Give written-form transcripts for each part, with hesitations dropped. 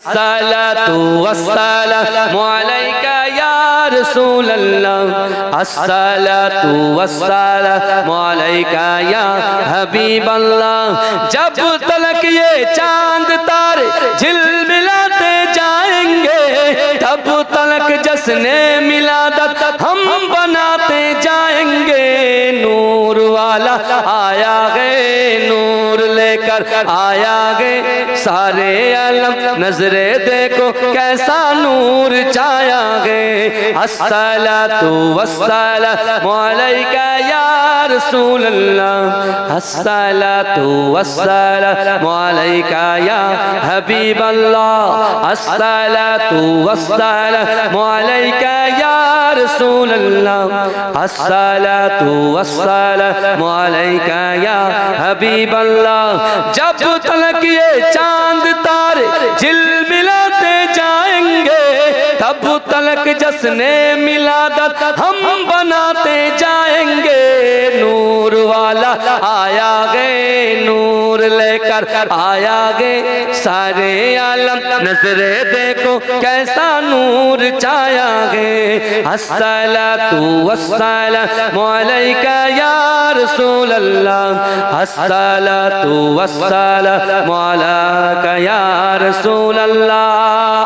अस्सलातु वस्सलामु अलैका या रसूलल्लाह, अस्सलातु वस्सलामु अलैका या हबीबल्लाह। जब तलक ये चांद तारे झिलमिलाते जाएंगे, तब तलक जश्ने मिलादत हम बनाते जाएंगे। नूर वाला आया है, नूर लेकर आया है, सारे आलम नजरे देखो कैसा नूर छाया है। अस्सलातु वस्सलामु अलैका या रसूलल्लाह, अस्सलातु वस्सलामु अलैका या हबीबल्लाह, अस्सलातु वस्सलामु अलैका या रसूलल्लाह, अस्सलातु वस्सलामु अलैका या हबीबल्लाह। जब तलक ये चांद तारे झिलमिलाते जाएंगे, तब तलक जश्ने मिलादत हम बनाते जाएंगे। नूर वाला आया गे, नूर लेकर आया गे, सारे आलम नजरे देखो कैसा नूर छाया गे। अस्सलातु वस्सलामु अलैका या रसूलल्लाह, अस्सलातु वस्सलामु अलैका या रसूलल्लाह।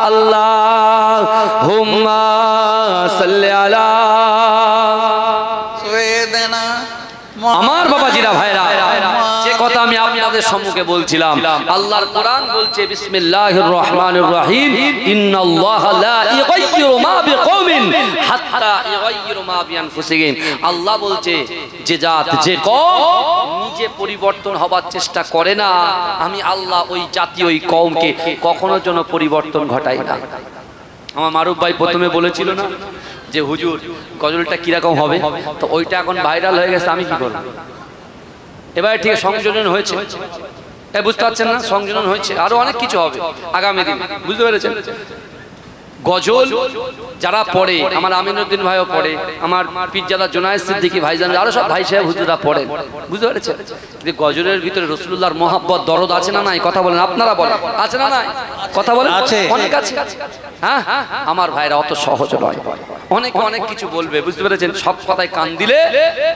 अल्लाहुम्मा सल्ली अला। আমার বাবাজিরা ভাইরা, যে কথা আমি আপনাদের সম্মুখে বলছিলাম, আল্লাহর কোরআন বলছে বিসমিল্লাহির রহমানির রহিম, ইন্নাল্লাহা লা ইগাইয়িরু মা বিকওমিন হাত্তা ইগাইয়িরু মা বিআনফুসিহিম। আল্লাহ বলছে যে জাত, যে কওম নিজে পরিবর্তন হবার চেষ্টা করে না, আমি আল্লাহ ওই জাতি ওই কওমকে কখনো যেন পরিবর্তন ঘটাই না। আমার মারুফ ভাই প্রথমে বলেছিল না যে হুজুর গজলটা কিরকম হবে, তো ওইটা এখন ভাইরাল হয়ে গেছে, আমি কি করব? এবারে ঠিক সংযোজন হয়েছে, বুঝতে পারছেন না? সংযোজন হয়েছে, আরো অনেক কিছু হবে আগামী দিন, বুঝতে পেরেছেন? গজল যারা পড়ে, আমার আমিনুদ্দিন ভাইও পড়ে, আমার পীরজাদা জুনায়েদ সিদ্দিকী ভাইজান, আরো সব ভাই সাহেব হুজুররা পড়েন, বুঝতে পেরেছেন? কিন্তু গজলের ভিতরে রাসূলুল্লাহর মহব্বত দরদ আছে না নাই? কথা বলেন, আপনারা বলেন আছে না নাই? কথা বলেন, আছে, অনেক আছে। হ্যাঁ, আমার ভাইরা অত সহজ নয়, অনেক অনেক কিছু বলবে, বুঝতে পেরেছেন? সব কথায় কান দিলে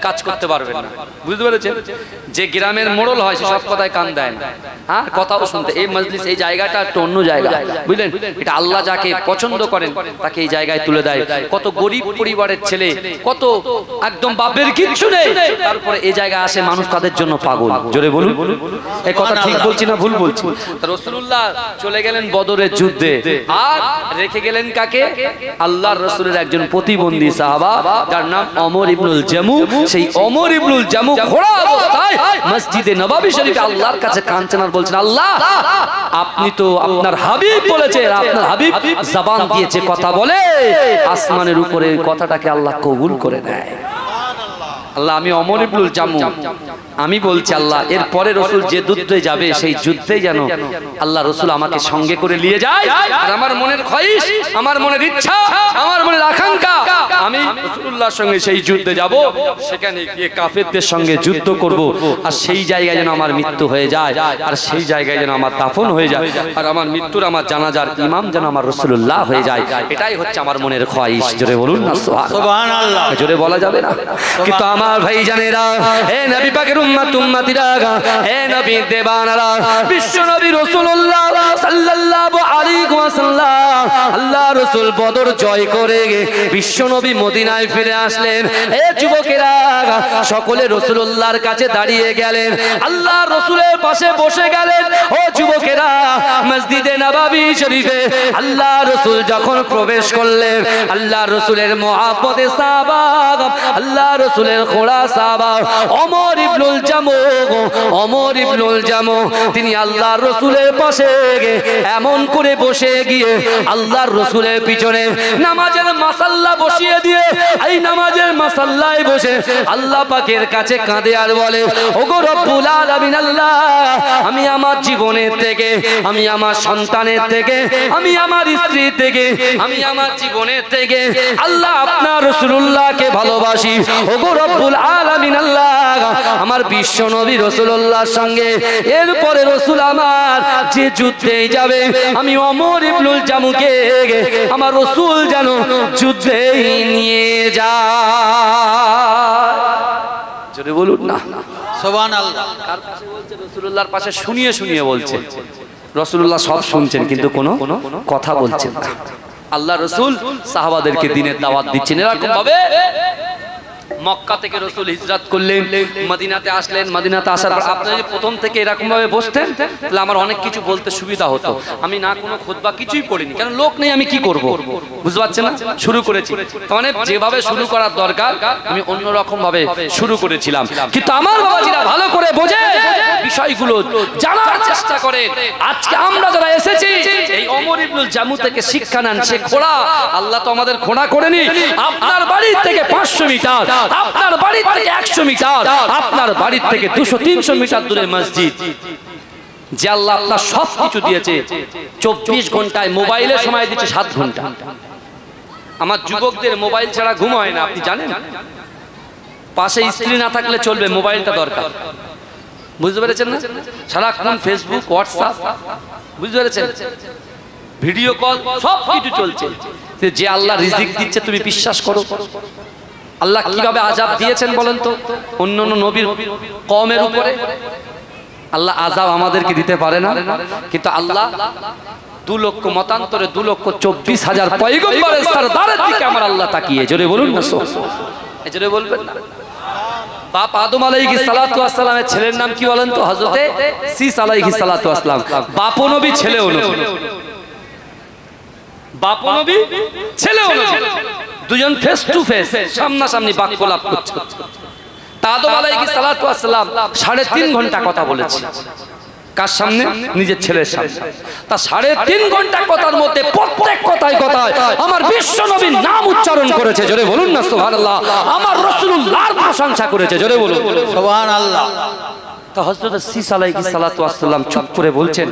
কাজ করতে পারবেন না, বুঝতে পেরেছেন? যে গ্রামের মোড়ল হয় সে সব কথায় কান দেয় না, হ্যাঁ, কথাও শুনতে। এই মজলিস, এই জায়গাটা একটু অন্য জায়গা, বুঝলেন? এটা আল্লাহ যাকে পছন্দ করেন তাকে এই জায়গায় তুলে দেয়। কত গরিব পরিবারের ছেলে, কত একদম বাপের কিচ্ছু নেই, তারপরে এই জায়গায় আসে, মানুষ তাদের জন্য পাগল। জোরে বলুন, এই কথা ঠিক বলছি না ভুল বলছি? রাসূলুল্লাহ চলে গেলেন বদরের যুদ্ধে, আর রেখে গেলেন কাকে? আল্লাহর রাসূলের একজন প্রতিবন্ধী সাহাবা, যার নাম ওমর ইবনুল জামু। সেই ওমর ইবনুল জামু খোড়া অবস্থায় মসজিদে নববী শরীফে আল্লাহর কাছে কাঁদছেন আর বলছেন, আল্লাহ আপনি তো আপনার হাবিব বলেছেন, আপনার হাবিব জবান দিয়েছে কথা বলে, আসমানের উপরে কথাটাকে আল্লাহ কবুল করে নেয়। আল্লাহ, আমি ওমর ইবনুল জামু, আমি বলছি আল্লাহ এরপরে রসুল যে যুদ্ধে যাবে সেই যুদ্ধে যেন আল্লাহ রসুল আমাকে সঙ্গে করে নিয়ে যায়। আর আমার মনের খয়েশ, আমার মনের ইচ্ছা, আমার মনের আকাঙ্ক্ষা, আমি রাসূলুল্লাহর সঙ্গে সেই যুদ্ধে যাব, সেখানে গিয়ে কাফেরদের সঙ্গে যুদ্ধ করব, আর সেই জায়গায় যেন আমার মৃত্যু হয়ে যায়, আর সেই জায়গায় যেন আমার দাফন হয়ে যায়, আর আমার মৃত্যুর, আমার জানাজার ইমাম যেন আমার রাসূলুল্লাহ হয়ে যায়। এটাই হচ্ছে আমার মনের খয়েশ। জোরে বলুন না সুবহানাল্লাহ। জোরে বলা যাবে না, কিন্তু আমার ভাই জানেরা, হে নবী পাকের উম্মত উম্মতিরা, হে নবী দেবানারা, বিশ্ব নবী রাসূলুল্লাহ সাল্লাল্লাহু আলাইহি ওয়াসাল্লাম, আল্লাহ রাসূল বদর জয় করে বিশ্ব নবী মদিনায় ফিরে আসলেন। হে যুবকেরা, সকলে রাসূলুল্লাহর কাছে দাঁড়িয়ে গেলেন, আল্লাহ রাসূলের পাশে বসে গেলেন। ও যুবকেরা, মসজিদে নববী শরীফে আল্লাহ রাসূল যখন প্রবেশ করলেন, আল্লাহ রাসূলের মুহাব্বতে সাহাবা, আল্লাহ রাসূলের খোড়া সাহাবা ওমর ইবনুল জামু, ওমর ইবনুল জামু, তিনি আল্লাহর রাসূলের পাশে এমন করে বসে গিয়ে আল্লাহ আল্লাহর রাসূলের পিছনে নামাজের মাসাল্লা বসিয়ে দিয়ে এই নামাজের মাসাল্লায় বসে আল্লাহ পাকের কাছে কাঁদে আর বলে, ওগো রব্বুল আলামিন আল্লাহ, আমি আমার জীবনের থেকে, আমি আমার সন্তানের থেকে, আমি আমার স্ত্রী থেকে, আমি আমার জীবনের থেকে আল্লাহ আপনার রাসূলুল্লাহকে ভালোবাসি। ওগো রব্বুল আলামিন আল্লাহ, আমার বিশ্ব নবী রাসূলুল্লাহর সঙ্গে এরপরে রাসূল আমার যে যুদ্ধে যাবে, আমি ওমর ইবনুল জামুকে আমার রাসূল যেন যুদ্ধে নিয়ে যায়। জোরে বলুন না সুবহানাল্লাহ। কার পাশে বলছে? রাসূলুল্লাহর পাশে শুনিয়ে শুনিয়ে বলছে। রাসূলুল্লাহ সব শুনছেন কিন্তু কোনো কথা বলছেন না। আল্লাহ রাসূল সাহাবাদেরকে দ্বীনের দাওয়াত দিচ্ছেন। এরকম ভাবে মক্কা থেকে রাসূল হিজরত করলেন, মদিনাতে আসলেন। মদিনাতে আসার পর আপনি যদি প্রথম থেকে এরকম ভাবে বসতেন তাহলে আমার অনেক কিছু বলতে সুবিধা হতো। আমি না কোনো খুতবা কিছুই পড়িনি, কারণ লোক নেই, আমি কি করব? বুঝতে পারছেন না? শুরু করেছি, মানে যেভাবে শুরু করার দরকার আমি অন্যরকম ভাবে শুরু করেছিলাম। কিন্তু আমার বাবাজিরা ভালো করে বোঝে, বিষয়গুলো জানার চেষ্টা করেন। আজকে আমরা যারা এসেছি এই ওমর ইবনুল জামু থেকে শিক্ষা নেন। সে খোড়া, আল্লাহ তো আমাদের খোড়া করেনি। আপনার বাড়ির থেকে 500 মিটার, আপনার বাড়ির থেকে 100 মিটার, আপনার বাড়ির থেকে 200-300 মিটার দূরে মসজিদ। যে আল্লাহ আপনার সব কিছু দিয়েছে, 24 ঘন্টায় মোবাইলে সময় দিচ্ছে 7 ঘন্টা। আমার যুবকদের মোবাইল ছাড়া ঘুম হয় না, আপনি জানেন? পাশে স্ত্রী না থাকলে চলবে, মোবাইলটা দরকার। বুঝতে পেরেছেন না? সারাক্ষণ ফেসবুক, হোয়াটসঅ্যাপ, বুঝতে পেরেছেন? ভিডিও কল, সব কিছু চলছে। যে আল্লাহ রিজিক দিচ্ছে তুমি বিশ্বাস করো। আল্লাহ কিভাবে আযাব দিয়েছেন বলেন তো অন্যান্য নবীর কওমের উপরে? আল্লাহ আযাব আমাদেরকে দিতে পারে না, কিন্তু আল্লাহ 2 লক্ষ মতান্তরে 2,24,000 পয়গম্বরের সরদারের দিকে আমার আল্লাহ তাকিয়ে। জোরে বলুন না, জোরে বলবেন না। বাপ আদম আলাইহিস সালাতু ওয়াস সালামের ছেলের নাম কি বলেন তো? হযরতে শীস আলাইহিস সালাতু ওয়াস সালাম। বাপও নবী, ছেলেও নবী। বাপও নবী, ছেলেও নবী, দুজন ফেস টু ফেস, সামনাসামনি বাক্যলাপ করছে। আদম আলাইহিস সালাতু ওয়াস সালাম 3.5 ঘন্টা কথা বলেছে। কার সামনে? নিজের ছেলের সামনে। তা 3.5 ঘন্টা কথার মধ্যে প্রত্যেক কথায় কথায় আমার বিশ্ব নবীর নাম উচ্চারণ করেছে। জোরে বলুন না সুবহানাল্লাহ। আমার রাসূলুল্লাহর প্রশংসা করেছে। জোরে বলুন সুবহানাল্লাহ। তা হযরত শীস আলাইহিস সালাতু ওয়াস সালাম চুপ করে বলছেন।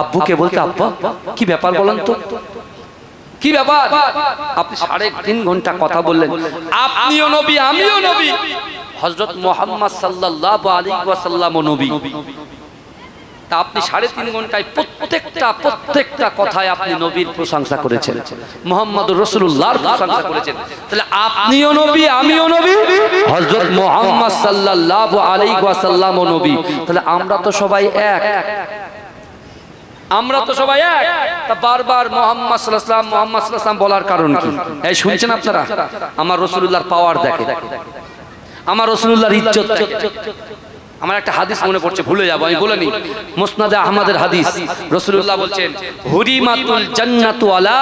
আব্বুকে বলতে, আব্বা কি ব্যাপার বলেন তো, কি ব্যাপার? আপনি 3.5 ঘন্টা কথা বললেন। আপনিও নবী, আমিও নবী, হযরত মুহাম্মদ সাল্লাল্লাহু আলাইহি ওয়াসাল্লামও নবী। তা আপনি 3.5 ঘন্টায় প্রত্যেকটা কথায় আপনি নবীর প্রশংসা করেছেন, মুহাম্মদুর রাসূলুল্লাহর প্রশংসা করেছেন। তাহলে আপনিও নবী, আমিও নবী, হযরত মুহাম্মদ সাল্লাল্লাহু আলাইহি ওয়াসাল্লামও নবী। তাহলে আমরা তো সবাই এক, আমরা তো সবাই এক। তা বারবার মুহাম্মদ সাল্লাল্লাহু আলাইহি ওয়াসাল্লাম, মুহাম্মদ সাল্লাল্লাহু আলাইহি ওয়াসাল্লাম বলার কারণ কি? এই শুনছেন আপনারা? আমার রাসূলুল্লাহর পাওয়ার দেখেন, আমার রাসূলুল্লাহর ইজ্জত দেখেন। আমার একটা হাদিস মনে পড়ছে, ভুলে যাব, আমি বলে নি। মুসনাদে আহমদের হাদিস, রাসূলুল্লাহ বলছেন, হুরিমাতুল জান্নাতু আলা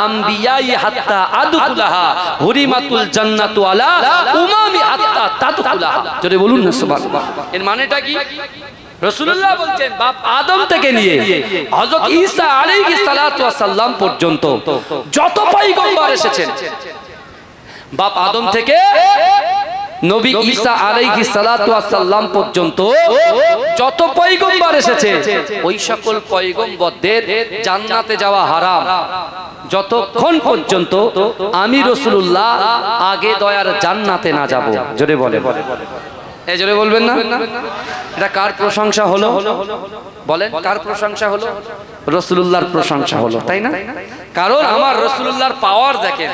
আমবিয়াই হাত্তা আদখুলাহা, হুরিমাতুল জান্নাতু আলা উমামি হাত্তা তাদখুলাহা। জোরে বলুন না সুবহানাল্লাহ। এর মানেটা কি? রাসূলুল্লাহ বলছেন বাপ আদম থেকে নিয়ে হযরত ঈসা আলাইহিস সালাতু ওয়াস সালাম পর্যন্ত যত পয়গম্বর এসেছেন, বাপ আদম থেকে নবী ঈসা আলাইহিস সালাতু ওয়াস সালাম পর্যন্ত যত পয়গম্বর এসেছে, ওই সকল পয়গম্বরদের জান্নাতে যাওয়া হারাম যতক্ষণ পর্যন্ত আমি রাসূলুল্লাহ আগে দয়ার জান্নাতে না যাব। জোরে বলে, এই জোরে বলবেন না? এটা কার প্রশংসা হলো বলেন? কার প্রশংসা হলো? রাসূলুল্লাহর প্রশংসা হলো, তাই না? কারণ আমার রাসূলুল্লাহর পাওয়ার দেখেন,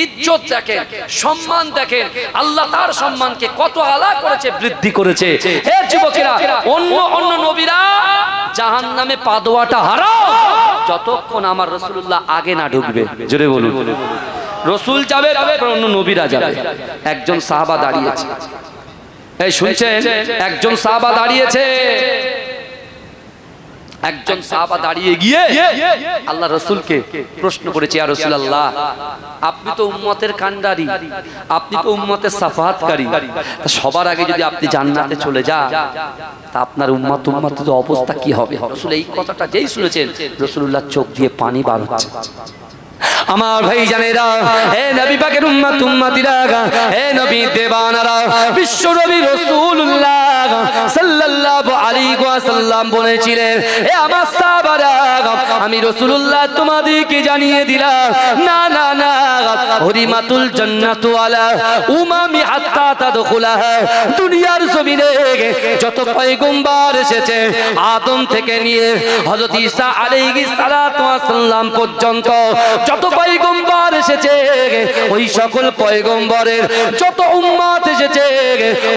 ইজ্জত দেখেন, সম্মান দেখেন। আল্লাহ তার সম্মানকে কত আলা করেছে, বৃদ্ধি করেছে। হে যুবকেরা, অন্য নবীরা জাহান্নামে পা দেওয়াটা হারাম যতক্ষণ আমার রাসূলুল্লাহ আগে না ঢুকবে। জোরে বলুন। রাসূল যাবে, তারপর অন্য নবীরা যাবে। একজন সাহাবা দাঁড়িয়েছে, এই শুনছেন? একজন সাহাবা দাঁড়িয়েছে, একজন সাহাবা দাঁড়িয়ে গিয়ে আল্লাহ রাসূলকে প্রশ্ন করেছে, ইয়া রাসূলুল্লাহ, আপনি তো উম্মতের কান্ডারি, আপনি তো উম্মতের সাফাহাতকারী, তা সবার আগে যদি আপনি জান্নাতে চলে যান তা আপনার উম্মতের অবস্থা কি হবে? রাসূল এই কথাটা যেই শুনেছেন রাসূলুল্লাহ চোখ দিয়ে পানি বার হচ্ছে। আমার ভাই জানেরা, হে নবী পাকের উম্মত উম্মতিরা, হে নবী দেবানারা, বিশ্ব নবী রাসূলুল্লাহ সাল্লাল্লাহু আলাইহি ওয়াসাল্লাম বলেছিলেন, হে আমার সাহাবারা, আমি রাসূলুল্লাহ তোমাদেরকে জানিয়ে দিলাম, না না না, হুরিমাতুল জান্নাতু আলা উমামি হাত্তা তাদখুলাহা। দুনিয়ার জমিনে যত পয়গম্বর এসেছে আদম থেকে নিয়ে হযরত ঈসা আলাইহিস সালাতু ওয়াস সালাম পর্যন্ত যত পয়গম্বর এসেছে, ওই সকল পয়গম্বরের যত উম্মত এসেছে,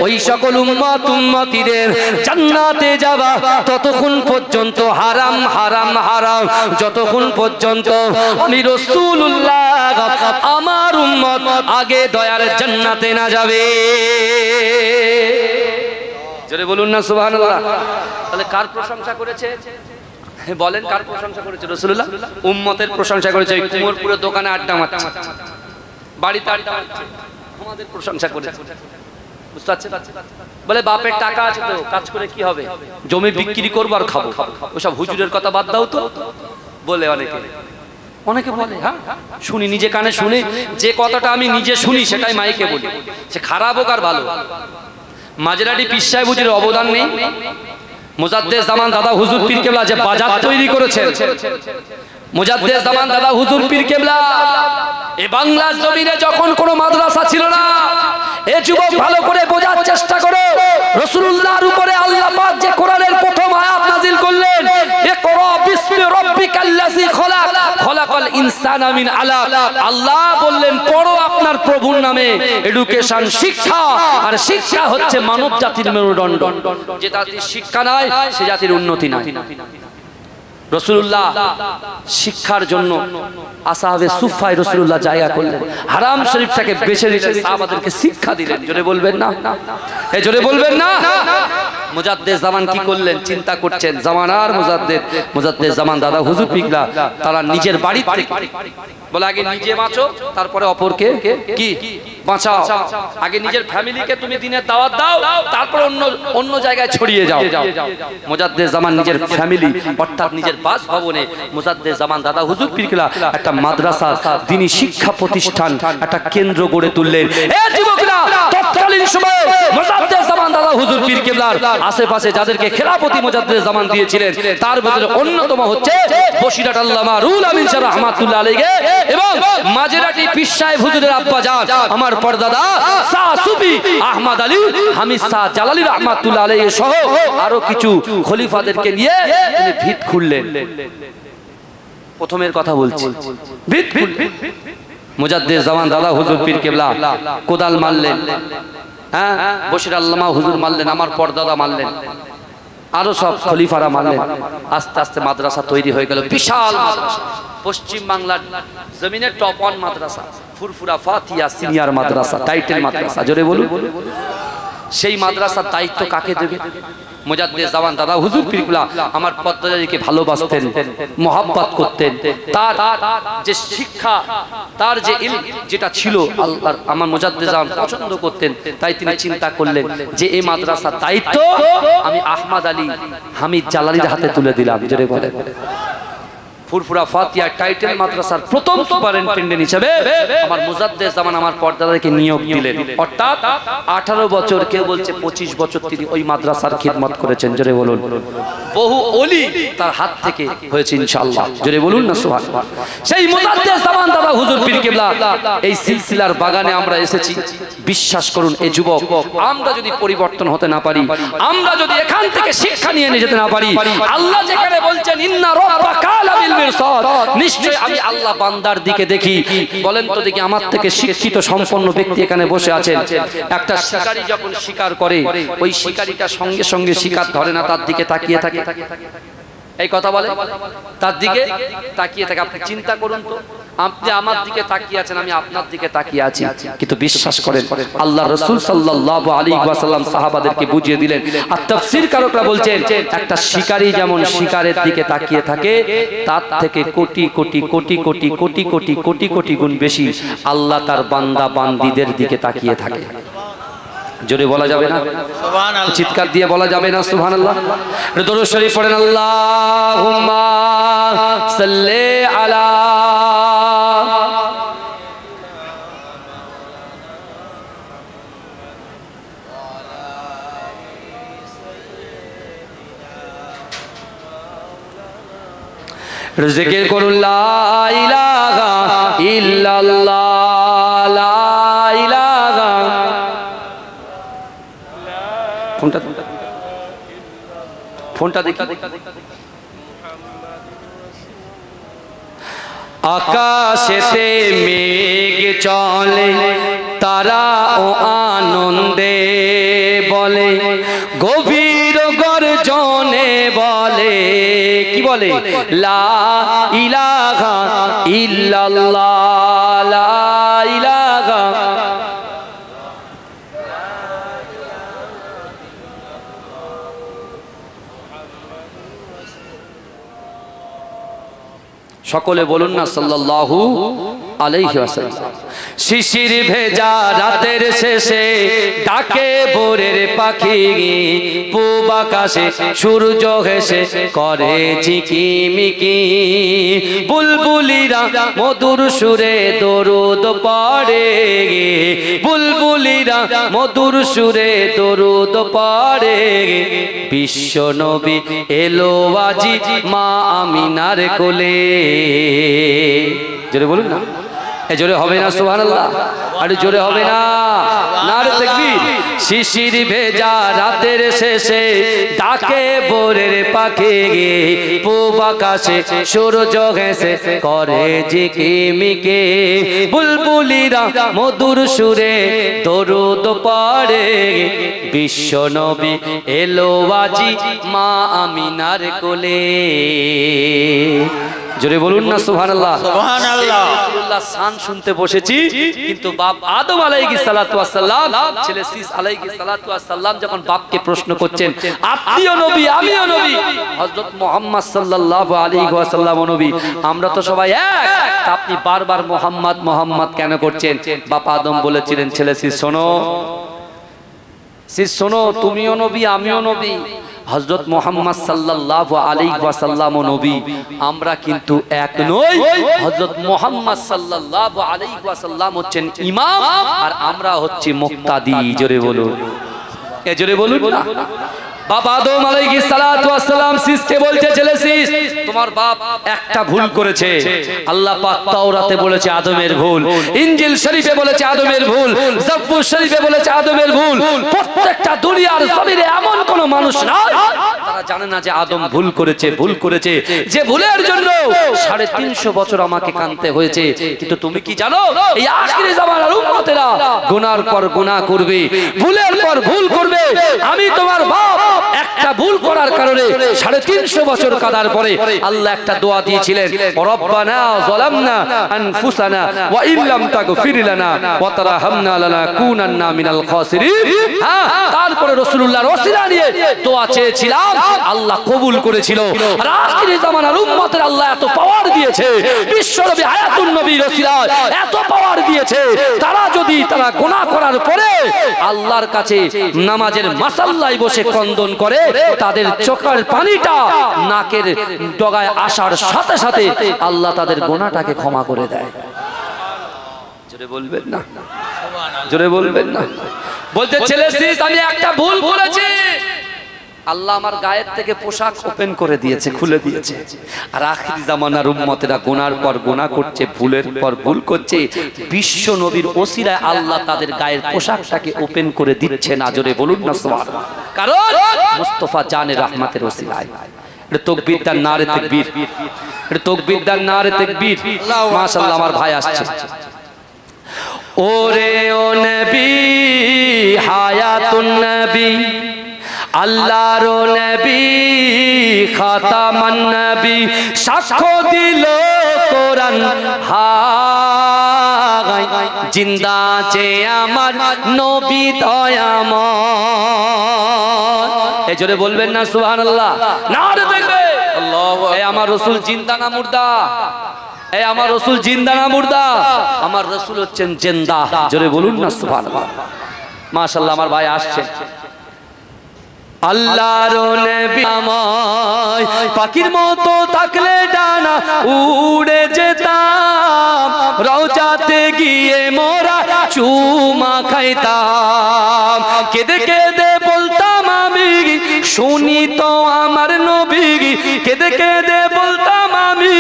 ওই সকল উম্মত উম্মতিদের জান্নাতে যাওয়া ততক্ষণ পর্যন্ত হারাম হারাম হারাম, যতক্ষণ পর্যন্ত আমি রাসূলুল্লাহ আমার উম্মত আগে দয়ার জান্নাতে না যাবে। জোরে বলুন না সুবহানাল্লাহ। তাহলে কার প্রশংসা করেছে? বলেন, কার প্রশংসা করেছে? রাসূলুল্লাহ উম্মতের প্রশংসা করেছে। কুমোরপুরের দোকানে আড্ডা মারছে, বাড়িতে আড্ডা মারছে, আমাদের প্রশংসা করেছে। বুঝতে পারছেন? বলে বাপের টাকা আছে তো কাজ করে কি হবে, জমি বিক্রি করবো আর খাবো। ওসব হুজুরের কথা বাদ দাও তো, বলে অনেকে বলে। হ্যাঁ শুনি, নিজে কানে শুনি, যে কথাটা আমি নিজে শুনি সেটাই মাইকে বলি, সে খারাপ হোক আর ভালো। মাঝরাটি পীর সাহেব হুজুরের অবদান নেই? মুজাদ্দেদ জামান দাদা হুজুর পীর কেবলা যে বাজার তৈরি করেছেন, মুজাদ্দেদ জামান দাদা হুজুর পীর কেবলা এই বাংলার জমিনে যখন কোনো মাদ্রাসা ছিল না, এ যুবক ভালো করে বোঝার চেষ্টা করো, রাসূলুল্লাহর উপরে আল্লাহ পাক যে কোরআনের প্রথম আয়াত নাযিল করলেন, ইকরা বিসমি রাব্বিকাল্লাযী খলাক, খলাকাল ইনসানা মিন আলাক, আল্লাহ বললেন পড়ো আপনার প্রভুর নামে। এডুকেশন শিক্ষা, আর শিক্ষা হচ্ছে মানব জাতির মেরুদণ্ড। যে জাতির শিক্ষা নাই সে জাতির উন্নতি নাই। রাসূলুল্লাহ শিক্ষার জন্য আসহাবে সুফায় রাসূলুল্লাহ জায়গা করলেন, হারাম শরীফটাকে বেছে দিলেন, সাহাবাদেরকে শিক্ষা দিলেন। জোরে বলবেন না? এই জোরে বলবেন না? মুজাদ্দেদ জামান কি করলেন? চিন্তা করছেন, জামানার মুজাদ্দেদ জামান দাদা হুজুর পিগলা তারা নিজের বাড়ি থেকে বলে আগে নিজে বাঁচো, তারপরে অপরকে কি বাঁচাও। আগে নিজের ফ্যামিলিকে তুমি দিনের দাওয়াত দাও, তারপর অন্য জায়গায় ছড়িয়ে যাও। মুজাদ্দেদ জামান নিজের ফ্যামিলি অর্থাৎ নিজের বাসভবনে মুজাদ্দেদ জামান দাদা হুজুর পিগলা একটা মাদ্রাসা, দ্বীনি শিক্ষা প্রতিষ্ঠান, একটা কেন্দ্র গড়ে তুললেন। এই যুবকরা, তৎকালীন সময়ে মুজাদ্দেদ জামান দাদা হুজুর পীর কেবলার আশেপাশে যাদেরকে খেলাফতি মুজাদ্দেদ জামান দিয়েছিলেন, তার ভিতরে অন্যতম হচ্ছে বসিরহাট আল্লামা রুহুল আমিন শাহ রাহমাতুল্লাহ আলাইহি এবং মাঝরাটি পীর সাহেব হুজুরের আব্বা জান আমার পরদাদা শাহ সুফি আহমদ আলী হামিদ শাহ জালালী রাহমাতুল্লাহ আলাইহি সহ আরো কিছু খলিফাদেরকে নিয়ে তিনি ভিত খুললেন। প্রথমের কথা বলছি, ভিত খুললেন। মুজাদ্দেদ জামান দাদা হুজুর পীর কেবলা কোদাল মারলেন, হ্যাঁ বশির আল্লামা হুজুর মারলেন, আমার পরদাদা মারলেন, আরো সব খলিফারা মারলেন। আস্তে আস্তে মাদ্রাসা তৈরি হয়ে গেল, বিশাল মাদ্রাসা, পশ্চিম বাংলার জমিনের টপ 1 মাদ্রাসা, ফুরফুরা ফাতিয়া সিনিয়র মাদ্রাসা, টাইটেল মাদ্রাসা। জোরে বলুন। সেই মাদ্রাসার দায়িত্ব কাকে দেবে? মুজাদ্দেদ জামান দাদা হুজুর পীরগুলা আমার পদ্মাজারিকে ভালোবাসতেন, মহব্বত করতেন। তার যে শিক্ষা, তার যে ইলম যেটা ছিল আল্লাহর, আমার মুজাদ্দেদ জামান পছন্দ করতেন। তাই তিনি চিন্তা করলেন যে এই মাদ্রাসার দায়িত্ব আমি আহমদ আলী হামিদ জালালীর হাতে তুলে দিলাম। জোরে বলেন। ফুরফুরা ফাতিয়া টাইটেল মাদ্রাসার প্রথম সুপারিনটেন্ডেন্ট হিসেবে আমার মুজাদ্দেদ জামান আমার পরদাদাকে নিয়োগ দিলেন। অর্থাৎ 18 বছর, কেউ বলছে 25 বছর তিনি ওই মাদ্রাসার খিদমত করেছেন। জোরে বলুন। বহু ওলি তার হাত থেকে হয়েছে ইনশাআল্লাহ। জোরে বলুন না সুবহানাল্লাহ। সেই মুজাদ্দেদ জামান দাদা হুজুর পীর কেবলা এই সিলসিলার বাগানে আমরা এসেছি। বিশ্বাস করুন এ যুবক, আমরা যদি পরিবর্তন হতে না পারি, আমরা যদি এখান থেকে শিক্ষা নিয়ে যেতে না পারি, আল্লাহ যেখানে বলছেন ইন্না রাব্বাকা লাবিল মিরসাদ, নিশ্চয় আমি আল্লাহ বান্দার দিকে দেখি। বলেন তো দেখি, আমার থেকে শিক্ষিত সম্পন্ন ব্যক্তি এখানে বসে আছেন। একটা শিকারী যখন শিকার করে, ওই শিকারীটা সঙ্গে সঙ্গে শিকার ধরে না, তার দিকে তাকিয়ে থাকে। এই কথা বলে, তার দিকে তাকিয়ে থাকে। আপনি চিন্তা করুন তো, আপনি আমার দিকে তাকিয়ে আছেন, আমি আপনার দিকে তাকিয়ে আছি, কিন্তু বিশ্বাস করেন আল্লাহ রাসূল সাল্লাল্লাহু আলাইহি ওয়াসাল্লাম সাহাবাদেরকে বুঝিয়ে দিলেন। আর তাফসীর কারকরা বলছেন একটা শিকারী যেমন শিকারের দিকে তাকিয়ে থাকে, তার থেকে কোটি কোটি কোটি কোটি কোটি কোটি কোটি কোটি গুণ বেশি আল্লাহ তার বান্দা বান্দীদের দিকে তাকিয়ে থাকে। জোরে বলা যাবে না? সুবহানাল্লাহ। চিৎকার দিয়ে বলা যাবে না সুবহানাল্লাহ? দরুদ শরীফ পড়েন, আল্লাহুম্মা সাল্লি আলা জিকির করুন লা ইলাহা ইল্লাল্লাহ, লা ইলাহা। ফোনটা দেখি। আকাশেতে মেঘ চলে, তারা ও আনন্দে বলে, গভীর গর্জনে বলে, কি বলে? লা ইলাহা ইল্লাল্লাহ, লা ইলাহা। সকলে বলুন না সাল্লাল্লাহু আলাইহি ওয়াসাল্লাম। শিশির ভেজা রাতের শেষে ডাকে ভোরের পাখি, পূব আকাশে সূর্য হেসে করে ঝিকিমিকি, বুলবুলিরা মধুর সুরে দরুদ পড়ে, বুলবুলিরা মধুর সুরে দরুদ পড়ে, বিশ্ব নবী এলো আজি মা আমিনার কোলে। জোরে বলুন না, এ জোরে হবে না সুবহানাল্লাহ? আরে জোরে হবে না? নারে তাকবীর। শিশির ভেজা রাতের শেষে ডাকে ভোরের পাখি, পূব আকাশে সূর্য হেসে করে ঝিকিমিকি, বুলবুলিরা মধুর সুরে দরুদ পড়ে, বিশ্ব নবী এলো আজি মা আমিনার কোলে। জোরে বলুন না সুবহানাল্লাহ? সুবহানাল্লাহ। রাসূলুল্লাহ শান শুনতে বসেছি, কিন্তু বাপ আদম আলাইহিস সালাতু ওয়াস সালাম, ছেলে শীস আলাইহিস সালাতু ওয়াস সালাম যখন বাপকে প্রশ্ন করছেন, আপনিও নবী আমিও নবী, হযরত মুহাম্মদ সাল্লাল্লাহু আলাইহি ওয়াসাল্লাম নবী, আমরা তো সবাই এক, আপনি বারবার মুহাম্মদ মুহাম্মদ কেন করছেন? বাপ আদম বলেছিলেন, ছেলে শীস শোনো, শীস শোনো, তুমিও নবী আমিও নবী, হযরত মুহাম্মদ সাল্লাল্লাহু আলাইহি ওয়াসাল্লাম নবী, আমরা কিন্তু এক নই। হযরত মুহাম্মদ সাল্লাল্লাহু আলাইহি ওয়াসাল্লাম হচ্ছেন ইমাম, আর আমরা হচ্ছি মুক্তাদি। জোরে বলুন, এ জোরে বলুন না। বাপ আদম আলাইহিস সালাতু ওয়াস সালাম শীসকে বলতে, ছেলে শীস, তোমার বাপ একটা ভুল করেছে। আল্লাহ পাক তাওরাতে বলেছে আদমের ভুল, ইনজিল শরীফে বলেছে আদমের ভুল, জাবুর শরীফে বলেছে আদমের ভুল। প্রত্যেকটা দুনিয়ার জমিনে এমন কোন মানুষ নাই তারা জানে না যে আদম ভুল করেছে, ভুল করেছে, যে ভুলের জন্য 350 বছর আমাকে কাঁদতে হয়েছে। কিন্তু তুমি কি জানো, এই আখিরি জামানার উম্মতেরা গুনার পর গুনাহ করবে, ভুলের পর ভুল করবে। আমি তোমার বাপ একটা ভুল করার কারণে 350 বছর কাদার পরে আল্লাহ একটা দোয়া দিয়েছিলেন, রব্বানা যালামনা আনফুসানা ওয়া ইল্লাম তাগফির লানা ওয়া তারহামনা লানাকুনান্না মিনাল খাসিরিন। হ্যাঁ, তারপরে রাসূলুল্লাহর ওসিলা নিয়ে দোয়া চেয়েছিলাম, আল্লাহ কবুল করেছিল। আর আখিরি জামানার উম্মতের আল্লাহ এত পাওয়ার দিয়েছে, বিশ্বনবী হায়াতুন নবীর ওসিলায় এত পাওয়ার দিয়েছে, তারা যদি তারা গুনাহ করার পরে আল্লাহর কাছে নামাজের মাসাল্লায় বসে ক্রন্দন করে, তাদের চোখের পানিটা নাকের ডগায় আসার সাথে সাথে আল্লাহ তাদের গুনাহটাকে ক্ষমা করে দেয়। জোরে বলবেন না, জোরে বলবেন না। বলতে, ছেলে শীস, আমি একটা ভুল করেছি, আল্লাহ আমার গায়ের থেকে পোশাক ওপেন করে দিয়েছে, খুলে দিয়েছে। আর আখিরি জামানার উম্মতেরা গুনার পর গুনাহ করছে, ভুলের পর ভুল করছে, বিশ্ব নবীর ওসিলায় আল্লাহ তাদের গায়ের পোশাকটাকে ওপেন করে দিচ্ছে না। জোরে বলুন না সুবহানাল্লাহ। কারণ মুস্তাফা জানে রহমতের ওসিলায়। এটা তাকবীর দান, নারে তাকবীর, এটা তাকবীর দান, নারে তাকবীর। মাশাআল্লাহ, আমার ভাই আসছে। ওরে ও নবী হায়াতুন নবী, আল্লাহর নবী খাতামান নবী সাক্ষ্য দিল কোরআন হায় জিন্দা আছে আমার নবী দয়াময়। এই জোরে বলবেন না সুবহানাল্লাহ, নারে দেখবে আল্লাহু এই আমার রাসূল জিন্দা না মুর্দা? এই আমার রাসূল জিন্দা না মুর্দা? আমার রাসূল হচ্ছেন জিন্দা। জোরে বলুন না সুবহানাল্লাহ। মাশাআল্লাহ আমার ভাই আসছে। আল্লাহর নবী আমায় পাখির মতো থাকলে ডানা উড়ে যেতাম, রওজাতে গিয়ে মোরা চুমা খাইতাম, কেঁদে কেঁদে বলতাম আমি শুনি তো আমার নবী, কেঁদে কেঁদে বলতাম আমি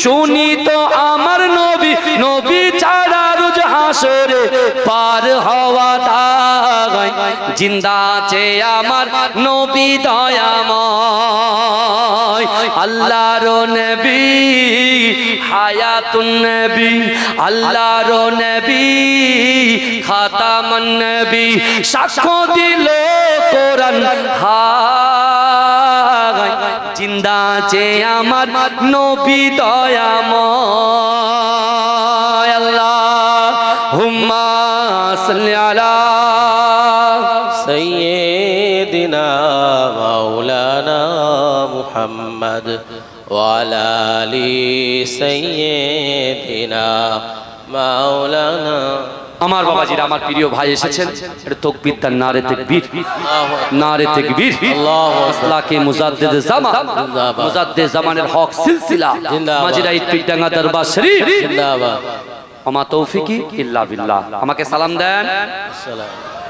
শুনি তো আমার নবী, নবী ছাড়া রোজ হাসরে পার হওয়া দায়, জিন্দা আছে আমার নবী দয়াময়। আল্লাহর নবী হায়াতুন নবী, আল্লাহর নবী খাতামান নবী সাক্ষ্য দিল কোরআন হায় জিন্দা আছে আমার নবী দয়াময়। আল্লাহুম্মা সাল্লি আলা سيدنا مولانا محمد وعلى آل سيدنا مولانا। আমার বাবাজিরা, আমার প্রিয় ভাই এসেছেন, এটা তাকবীর তার নারে তাকবীর, নারে তাকবীর। মাসলাকে মুজাদ্দিদ জামান, মুজাদ্দিদ জামানের হক সিলসিলা মাজিরা ইটপিডাঙ্গা দরবার শরীফ জিন্দাবাদ। ওমা তৌফিকি ইল্লা বিল্লাহ। আমাকে সালাম দেন।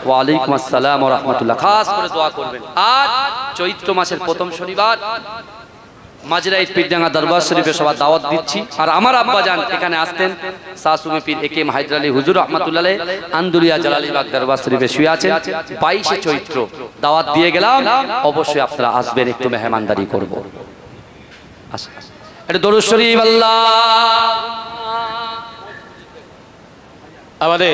ওয়া আলাইকুম আসসালাম ওয়া রাহমাতুল্লাহ। খাস করে দোয়া করবেন। আজ চৈত্র মাসের প্রথম শনিবার মাজিরা ইটপিডাঙ্গা দরবার শরীফে সবার দাওয়াত দিচ্ছি। আর আমার আব্বাজান এখানে আসতেন, সাসুমে পীর একেএম হায়দার আলী হুজুর রাহমাতুল্লাহ আলাইহি আন্দুরিয়া জালালীবাগ দরবার শরীফে শুয়ে আছেন। 22শে চৈত্র দাওয়াত দিয়ে গেলাম, অবশ্যই আপনারা আসবেন, একটু মেহমানদারি করব। আসেন, এটা দরুদ শরীফ। আল্লাহ আমাদের